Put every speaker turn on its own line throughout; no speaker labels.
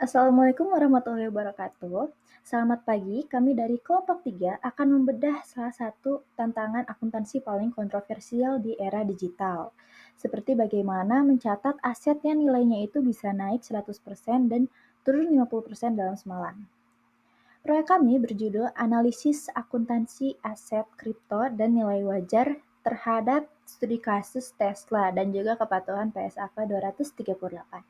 Assalamualaikum warahmatullahi wabarakatuh. Selamat pagi, kami dari kelompok 3 akan membedah salah satu tantangan akuntansi paling kontroversial di era digital. Seperti bagaimana mencatat aset yang nilainya itu bisa naik 100% dan turun 50% dalam semalam. Proyek kami berjudul Analisis Akuntansi Aset Kripto dan Nilai Wajar terhadap studi kasus Tesla dan juga kepatuhan PSAK 238.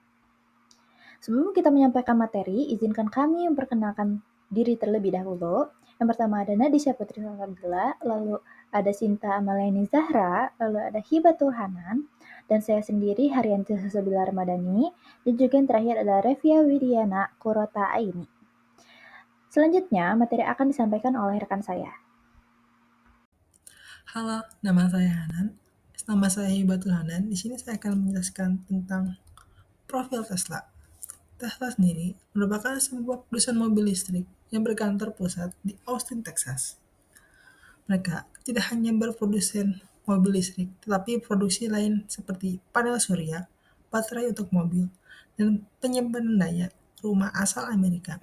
Sebelum kita menyampaikan materi, izinkan kami memperkenalkan diri terlebih dahulu. Yang pertama ada Nadisha Putri Salsabila, lalu ada Sinta Amaliani Zahra, lalu ada Hibatul Hanan, dan saya sendiri Haryanti Salsabila Ramadhani, dan juga yang terakhir adalah Revia Widiana Kurota Aini. Selanjutnya, materi akan disampaikan oleh rekan saya.
Halo, nama saya Hanan. Nama saya Hibatul Hanan. Di sini saya akan menjelaskan tentang profil Tesla. Tesla sendiri merupakan sebuah perusahaan mobil listrik yang berkantor pusat di Austin, Texas. Mereka tidak hanya berproduksi mobil listrik, tetapi produksi lain seperti panel surya, baterai untuk mobil, dan penyimpanan daya rumah asal Amerika.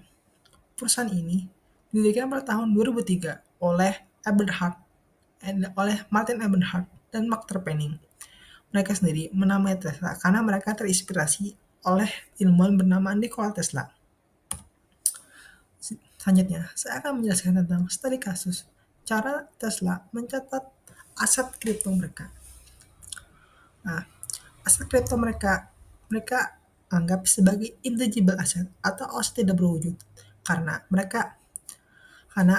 Perusahaan ini didirikan pada tahun 2003 oleh Martin Eberhard dan Mark Tarpenning. Mereka sendiri menamai Tesla karena mereka terinspirasi oleh ilmuwan bernama Nikola Tesla. Selanjutnya, saya akan menjelaskan tentang studi kasus cara Tesla mencatat aset kripto mereka. Nah, aset kripto mereka anggap sebagai intangible asset atau aset tidak berwujud karena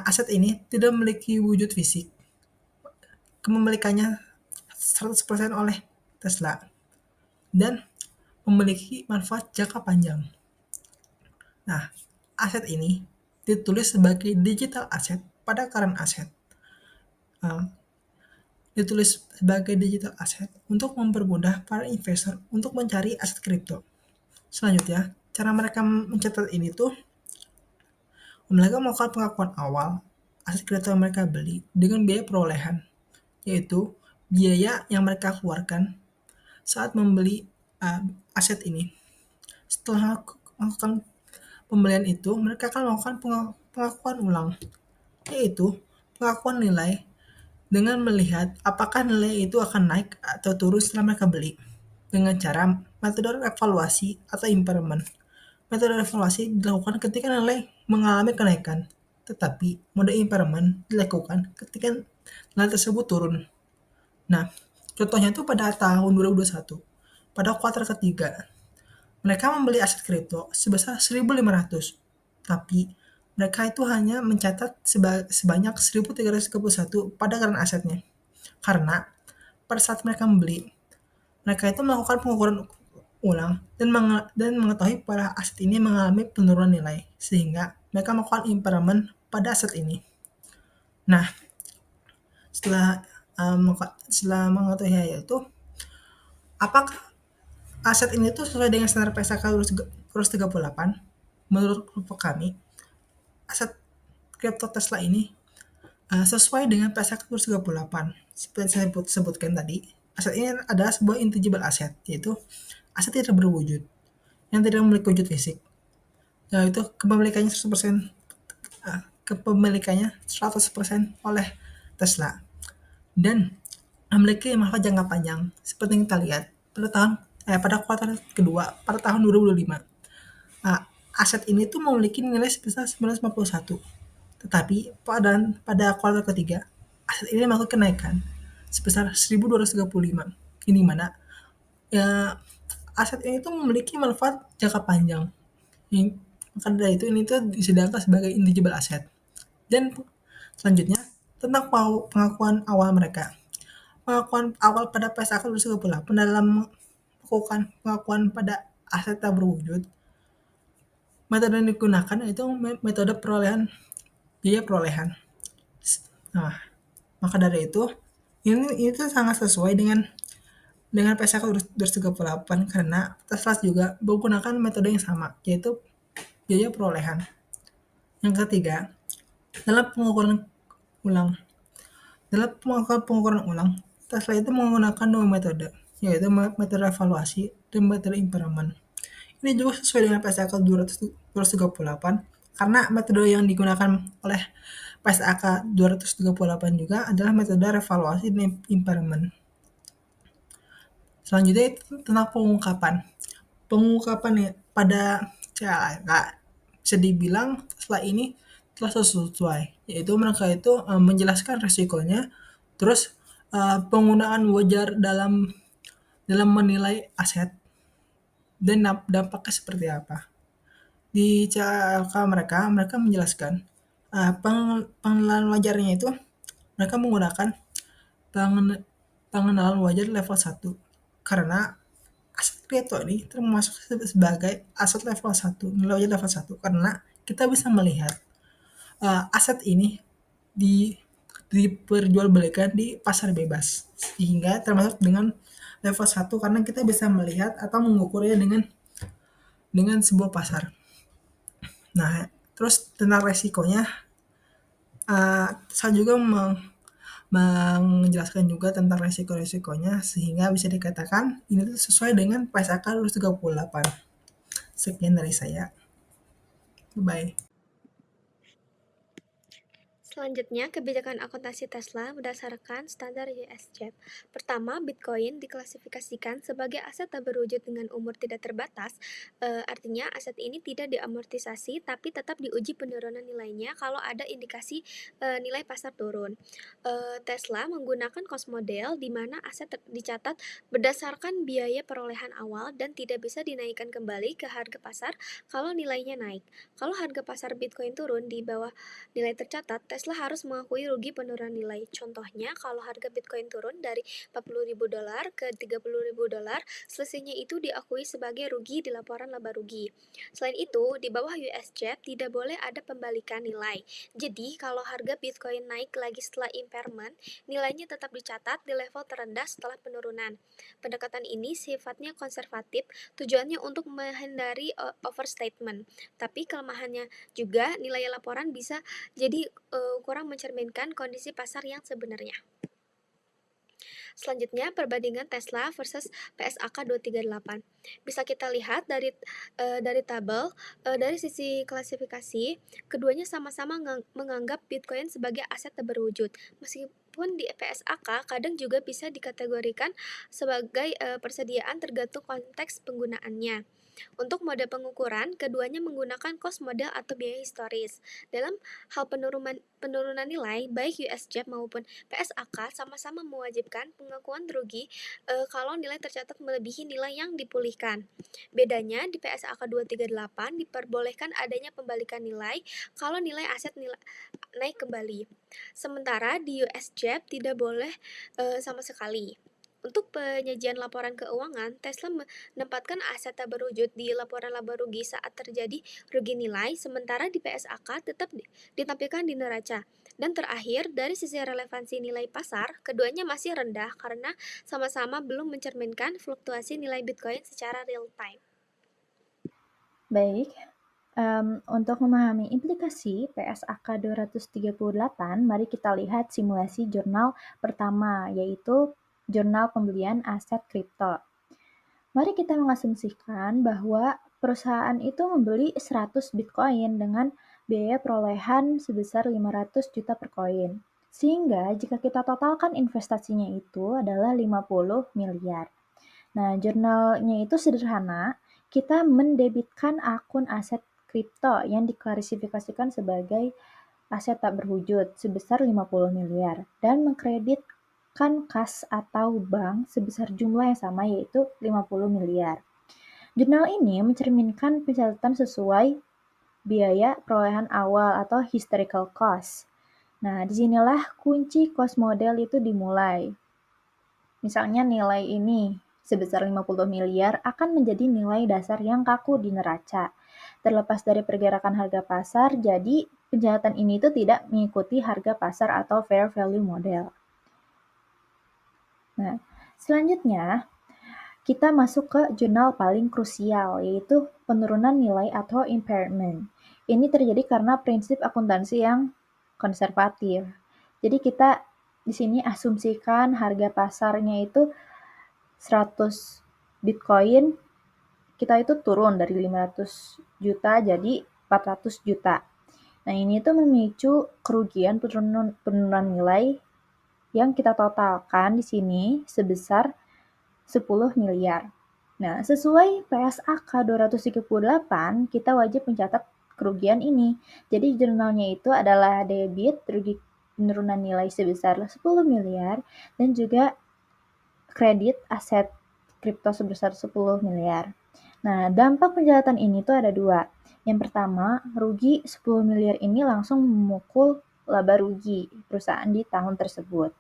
aset ini tidak memiliki wujud fisik. Kepemilikannya 100% oleh Tesla dan memiliki manfaat jangka panjang. Nah, aset ini ditulis sebagai digital asset pada current asset. Uh, Ditulis sebagai digital asset untuk mempermudah para investor untuk mencari aset kripto. Selanjutnya, cara mereka mencatat ini tuh mereka melakukan pengakuan awal aset kripto yang mereka beli dengan biaya perolehan, yaitu biaya yang mereka keluarkan saat membeli aset ini. Setelah melakukan pembelian itu, mereka akan melakukan pengakuan ulang, yaitu pengakuan nilai dengan melihat apakah nilai itu akan naik atau turun setelah mereka beli dengan cara metode evaluasi atau impairment. Metode evaluasi dilakukan ketika nilai mengalami kenaikan, tetapi mode impairment dilakukan ketika nilai tersebut turun. Nah, contohnya itu pada tahun 2021, pada kuartal ketiga, mereka membeli aset kripto sebesar 1.500, tapi mereka itu hanya mencatat sebanyak 1.331 pada current asetnya. Karena pada saat mereka membeli, mereka itu melakukan pengukuran ulang dan mengetahui pada aset ini mengalami penurunan nilai, sehingga mereka melakukan impairment pada aset ini. Nah, setelah mengetahui hal itu, apakah aset ini tuh sesuai dengan standar PSAK 238? Menurut kelompok kami, aset kripto Tesla ini sesuai dengan PSAK 238. Seperti saya sebutkan tadi, aset ini adalah sebuah intangible asset, yaitu aset tidak berwujud, yang tidak memiliki wujud fisik. Yaitu kepemilikannya 100% oleh Tesla dan memiliki manfaat jangka panjang. Seperti yang kita lihat pada kuartal kedua pada tahun 2025, aset ini tuh memiliki nilai sebesar 951. Tetapi pada kuartal ketiga, aset ini mengalami kenaikan sebesar 1.235. Ini mana ya, aset ini tuh memiliki manfaat jangka panjang. Maka dari itu ini tuh disidangkan sebagai intangible asset. Dan selanjutnya tentang pengakuan awal mereka. Pengakuan awal pada PSAK 2038 dalam melakukan pengakuan pada aset tak berwujud. Metode yang digunakan yaitu metode biaya perolehan. Nah, maka dari itu ini tuh sangat sesuai dengan PSAK 238 karena Tesla juga menggunakan metode yang sama, yaitu biaya perolehan. Yang ketiga, dalam pengukuran ulang. Dalam pengukuran ulang, Tesla itu menggunakan dua metode, yaitu metode evaluasi dan metode impairment. Ini juga sesuai dengan PSAK 238 karena metode yang digunakan oleh PSAK 238 juga adalah metode revaluasi dan impairment. Selanjutnya itu tentang pengungkapan. Pengungkapan ya pada CLK bisa dibilang setelah ini telah sesuai, yaitu mereka itu menjelaskan resikonya, terus penggunaan wajar dalam menilai aset dan dampaknya seperti apa. Di CLK mereka menjelaskan pengenalan wajarnya itu mereka menggunakan pengenalan wajar level 1 karena aset kripto ini termasuk sebagai aset level 1, nilai wajar level 1 karena kita bisa melihat aset ini di diperjualbelikan di pasar bebas sehingga termasuk dengan level 1 karena kita bisa melihat atau mengukurnya dengan sebuah pasar. Nah, terus tentang resikonya, saya juga menjelaskan juga tentang resiko-resikonya sehingga bisa dikatakan ini tuh sesuai dengan PSAK 238. Sekian dari saya. Bye.
Selanjutnya, kebijakan akuntansi Tesla berdasarkan standar US GAAP. Pertama, Bitcoin diklasifikasikan sebagai aset tak berwujud dengan umur tidak terbatas. Artinya, aset ini tidak diamortisasi, tapi tetap diuji penurunan nilainya kalau ada indikasi nilai pasar turun. Tesla menggunakan cost model di mana aset dicatat berdasarkan biaya perolehan awal dan tidak bisa dinaikkan kembali ke harga pasar kalau nilainya naik. Kalau harga pasar Bitcoin turun di bawah nilai tercatat, Tesla harus mengakui rugi penurunan nilai. Contohnya, kalau harga Bitcoin turun dari $40.000 ke $30.000, selisihnya itu diakui sebagai rugi di laporan laba rugi. Selain itu, di bawah US GAAP tidak boleh ada pembalikan nilai. Jadi, kalau harga Bitcoin naik lagi setelah impairment, nilainya tetap dicatat di level terendah setelah penurunan. Pendekatan ini sifatnya konservatif, tujuannya untuk menghindari overstatement. Tapi kelemahannya juga nilai laporan bisa jadi kurang mencerminkan kondisi pasar yang sebenarnya. Selanjutnya, perbandingan Tesla versus PSAK 238. Bisa kita lihat dari tabel, dari sisi klasifikasi, keduanya sama-sama menganggap Bitcoin sebagai aset tak berwujud. Meskipun di PSAK kadang juga bisa dikategorikan sebagai persediaan tergantung konteks penggunaannya. Untuk mode pengukuran, keduanya menggunakan cost model atau biaya historis. Dalam hal penurunan nilai, baik US GAAP maupun PSAK sama-sama mewajibkan pengakuan rugi kalau nilai tercatat melebihi nilai yang dipulihkan. Bedanya, di PSAK 238 diperbolehkan adanya pembalikan nilai kalau nilai aset naik kembali. Sementara di US GAAP tidak boleh sama sekali. Untuk penyajian laporan keuangan, Tesla menempatkan aset tak berwujud di laporan laba rugi saat terjadi rugi nilai, sementara di PSAK tetap ditampilkan di neraca. Dan terakhir, dari sisi relevansi nilai pasar, keduanya masih rendah karena sama-sama belum mencerminkan fluktuasi nilai Bitcoin secara real time.
Baik, untuk memahami implikasi PSAK 238, mari kita lihat simulasi jurnal pertama, yaitu jurnal pembelian aset kripto. Mari kita mengasumsikan bahwa perusahaan itu membeli 100 Bitcoin dengan biaya perolehan sebesar 500 juta per koin. Sehingga jika kita totalkan investasinya itu adalah 50 miliar. Nah, jurnalnya itu sederhana. Kita mendebitkan akun aset kripto yang diklasifikasikan sebagai aset tak berwujud sebesar 50 miliar dan mengkreditkan kas atau bank sebesar jumlah yang sama yaitu 50 miliar. Jurnal ini mencerminkan pencatatan sesuai biaya perolehan awal atau historical cost. Nah, disinilah kunci cost model itu dimulai. Misalnya nilai ini sebesar 50 miliar akan menjadi nilai dasar yang kaku di neraca. Terlepas dari pergerakan harga pasar, jadi penjahatan ini itu tidak mengikuti harga pasar atau fair value model. Nah, selanjutnya kita masuk ke jurnal paling krusial, yaitu penurunan nilai atau impairment. Ini terjadi karena prinsip akuntansi yang konservatif. Jadi kita di sini asumsikan harga pasarnya itu 100 Bitcoin kita itu turun dari 500 juta jadi 400 juta. Nah, ini tuh memicu kerugian penurunan nilai yang kita totalkan di sini sebesar 10 miliar. Nah, sesuai PSAK 238, kita wajib mencatat kerugian ini. Jadi jurnalnya itu adalah debit rugi penurunan nilai sebesar 10 miliar dan juga kredit aset kripto sebesar 10 miliar. Nah, dampak pencatatan ini tuh ada dua. Yang pertama, rugi 10 miliar ini langsung memukul laba rugi perusahaan di tahun tersebut.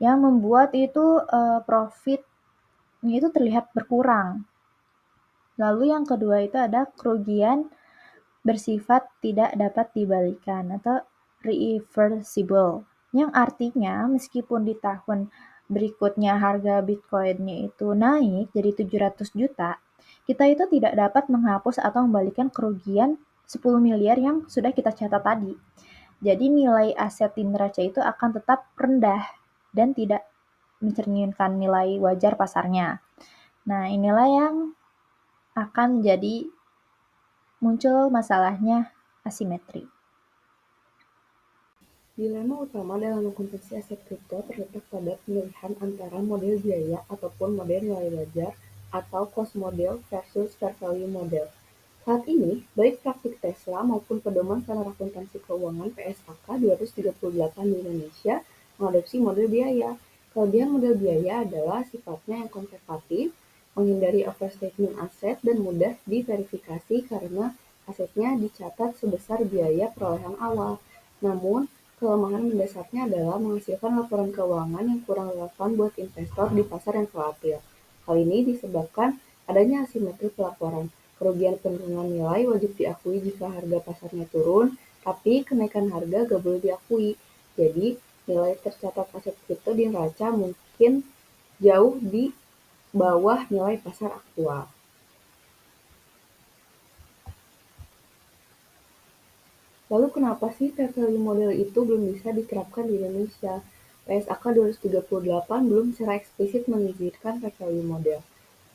Yang membuat itu profitnya itu terlihat berkurang. Lalu yang kedua itu ada kerugian bersifat tidak dapat dibalikan atau reversible. Yang artinya meskipun di tahun berikutnya harga Bitcoin-nya itu naik jadi 700 juta, kita itu tidak dapat menghapus atau membalikan kerugian 10 miliar yang sudah kita catat tadi. Jadi nilai aset di neraca itu akan tetap rendah dan tidak mencerminkan nilai wajar pasarnya. Nah, inilah yang akan menjadi muncul masalahnya asimetri.
Dilema utama dalam mengkonversi aset kripto terletak pada pemilihan antara model biaya ataupun model nilai wajar atau cost model versus fair value model. Saat ini, baik praktik Tesla maupun pedoman standar akuntansi keuangan PSAK 238 di Indonesia mengadopsi model biaya. Kelebihan model biaya adalah sifatnya yang konservatif, menghindari overstatement aset, dan mudah diverifikasi karena asetnya dicatat sebesar biaya perolehan awal. Namun, kelemahan mendasarnya adalah menghasilkan laporan keuangan yang kurang relevan buat investor di pasar yang volatil. Hal ini disebabkan adanya asimetri pelaporan. Kerugian penurunan nilai wajib diakui jika harga pasarnya turun, tapi kenaikan harga gak boleh diakui. Jadi, nilai tercatat aset kripto di neraca mungkin jauh di bawah nilai pasar aktual. Lalu kenapa sih fair value model itu belum bisa diterapkan di Indonesia? PSAK 238 belum secara eksplisit mengizinkan fair value model.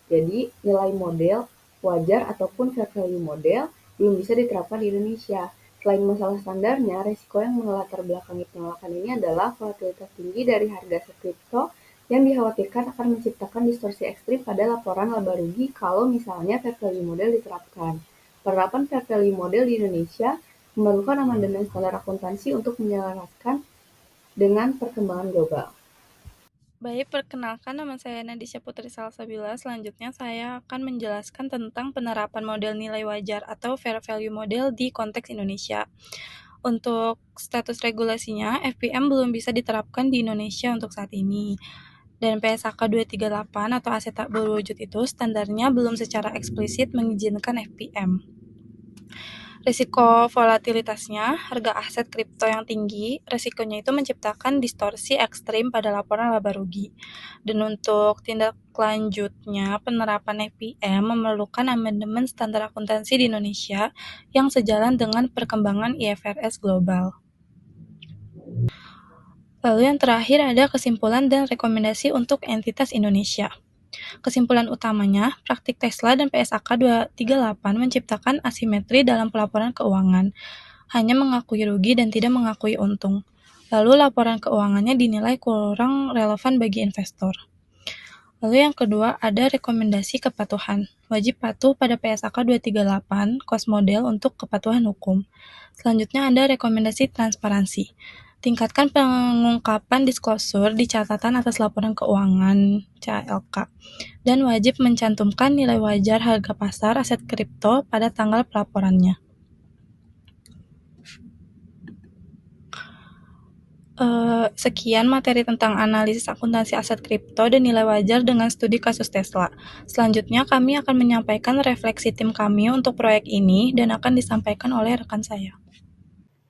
Jadi, nilai model wajar ataupun fair value model belum bisa diterapkan di Indonesia. Selain masalah standarnya, resiko yang melatar belakangi penolakan ini adalah volatilitas tinggi dari harga aset kripto yang dikhawatirkan akan menciptakan distorsi ekstrim pada laporan laba rugi kalau misalnya fair value model diterapkan. Penerapan fair value model di Indonesia memerlukan amandemen standar akuntansi untuk menyelaraskan dengan perkembangan global.
Baik, perkenalkan nama saya Nadisha Putri Salsabila. Selanjutnya saya akan menjelaskan tentang penerapan model nilai wajar atau fair value model di konteks Indonesia. Untuk status regulasinya, FPM belum bisa diterapkan di Indonesia untuk saat ini. Dan PSAK 238 atau aset tak berwujud itu standarnya belum secara eksplisit mengizinkan FPM. Risiko volatilitasnya, harga aset kripto yang tinggi, risikonya itu menciptakan distorsi ekstrim pada laporan laba rugi. Dan untuk tindak lanjutnya, penerapan FPM memerlukan amandemen standar akuntansi di Indonesia yang sejalan dengan perkembangan IFRS global. Lalu yang terakhir ada kesimpulan dan rekomendasi untuk entitas Indonesia. Kesimpulan utamanya, praktik Tesla dan PSAK 238 menciptakan asimetri dalam pelaporan keuangan, hanya mengakui rugi dan tidak mengakui untung. Lalu laporan keuangannya dinilai kurang relevan bagi investor. Lalu yang kedua, ada rekomendasi kepatuhan. Wajib patuh pada PSAK 238, cost model untuk kepatuhan hukum. Selanjutnya ada rekomendasi transparansi. Tingkatkan pengungkapan disclosure di catatan atas laporan keuangan (CLK) dan wajib mencantumkan nilai wajar harga pasar aset kripto pada tanggal pelaporannya. Sekian materi tentang analisis akuntansi aset kripto dan nilai wajar dengan studi kasus Tesla. Selanjutnya kami akan menyampaikan refleksi tim kami untuk proyek ini dan akan disampaikan oleh rekan saya.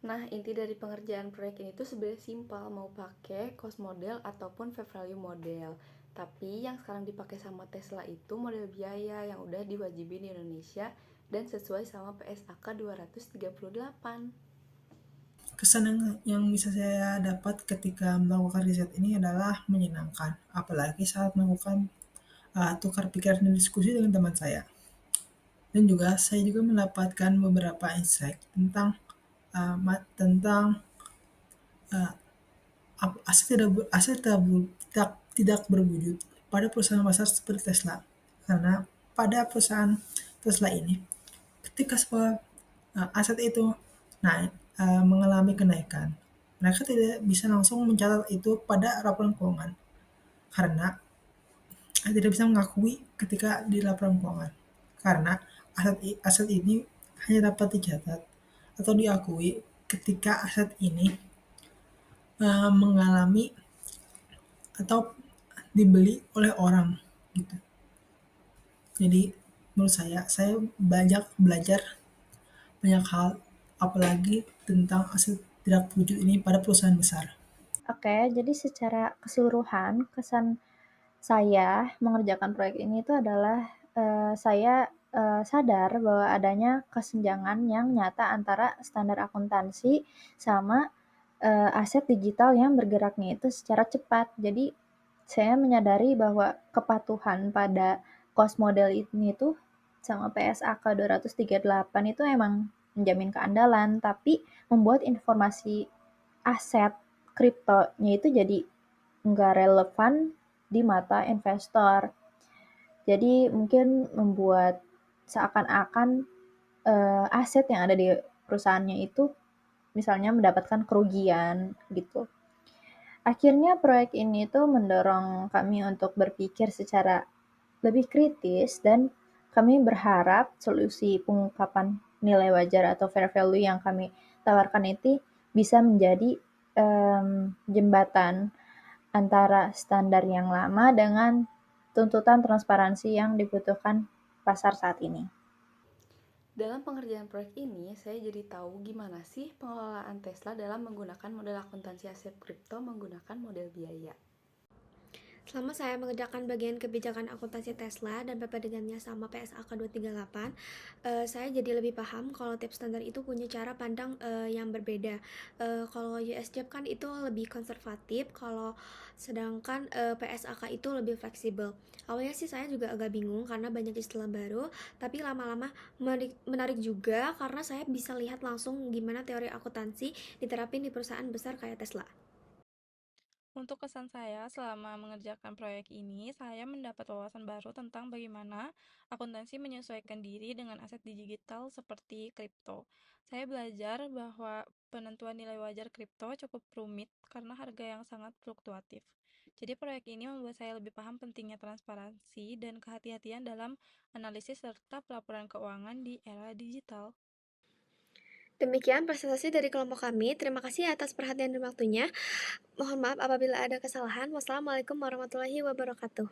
Nah, inti dari pengerjaan proyek ini tuh sebenarnya simpel, mau pakai cost model ataupun fair value model. Tapi yang sekarang dipakai sama Tesla itu model biaya yang udah diwajibin di Indonesia dan sesuai sama PSAK 238.
Kesan yang bisa saya dapat ketika melakukan riset ini adalah menyenangkan, apalagi saat melakukan tukar pikiran dan diskusi dengan teman saya. Dan juga saya juga mendapatkan beberapa insight tentang tentang aset tidak berwujud pada perusahaan besar seperti Tesla. Karena pada perusahaan Tesla ini, ketika sebuah aset itu naik, mengalami kenaikan, mereka tidak bisa langsung mencatat itu pada laporan keuangan karena tidak bisa mengakui ketika di laporan keuangan karena aset ini hanya dapat dicatat atau diakui ketika aset ini mengalami atau dibeli oleh orang gitu. Jadi menurut saya banyak belajar banyak hal apalagi tentang aset tidak wujud ini pada perusahaan besar.
Oke, jadi secara keseluruhan kesan saya mengerjakan proyek ini itu adalah saya sadar bahwa adanya kesenjangan yang nyata antara standar akuntansi sama aset digital yang bergeraknya itu secara cepat. Jadi saya menyadari bahwa kepatuhan pada cost model ini tuh sama PSAK 238 itu emang menjamin keandalan, tapi membuat informasi aset kriptonya itu jadi nggak relevan di mata investor. Jadi mungkin membuat seakan-akan aset yang ada di perusahaannya itu misalnya mendapatkan kerugian gitu. Akhirnya proyek ini tuh mendorong kami untuk berpikir secara lebih kritis dan kami berharap solusi pengungkapan nilai wajar atau fair value yang kami tawarkan itu bisa menjadi jembatan antara standar yang lama dengan tuntutan transparansi yang dibutuhkan pasar saat ini.
Dalam pengerjaan proyek ini, saya jadi tahu gimana sih pengelolaan Tesla dalam menggunakan model akuntansi aset kripto menggunakan model biaya.
Selama saya mengerjakan bagian kebijakan akuntansi Tesla dan perbandingannya sama PSAK 238, saya jadi lebih paham kalau tiap standar itu punya cara pandang yang berbeda. Kalau US GAAP kan itu lebih konservatif, kalau sedangkan PSAK itu lebih fleksibel. Awalnya sih saya juga agak bingung karena banyak istilah baru, tapi lama-lama menarik juga karena saya bisa lihat langsung gimana teori akuntansi diterapin di perusahaan besar kayak Tesla.
Untuk kesan saya selama mengerjakan proyek ini, saya mendapat wawasan baru tentang bagaimana akuntansi menyesuaikan diri dengan aset digital seperti kripto. Saya belajar bahwa penentuan nilai wajar kripto cukup rumit karena harga yang sangat fluktuatif. Jadi proyek ini membuat saya lebih paham pentingnya transparansi dan kehati-hatian dalam analisis serta pelaporan keuangan di era digital.
Demikian presentasi dari kelompok kami. Terima kasih atas perhatian dan waktunya. Mohon maaf apabila ada kesalahan. Wassalamualaikum warahmatullahi wabarakatuh.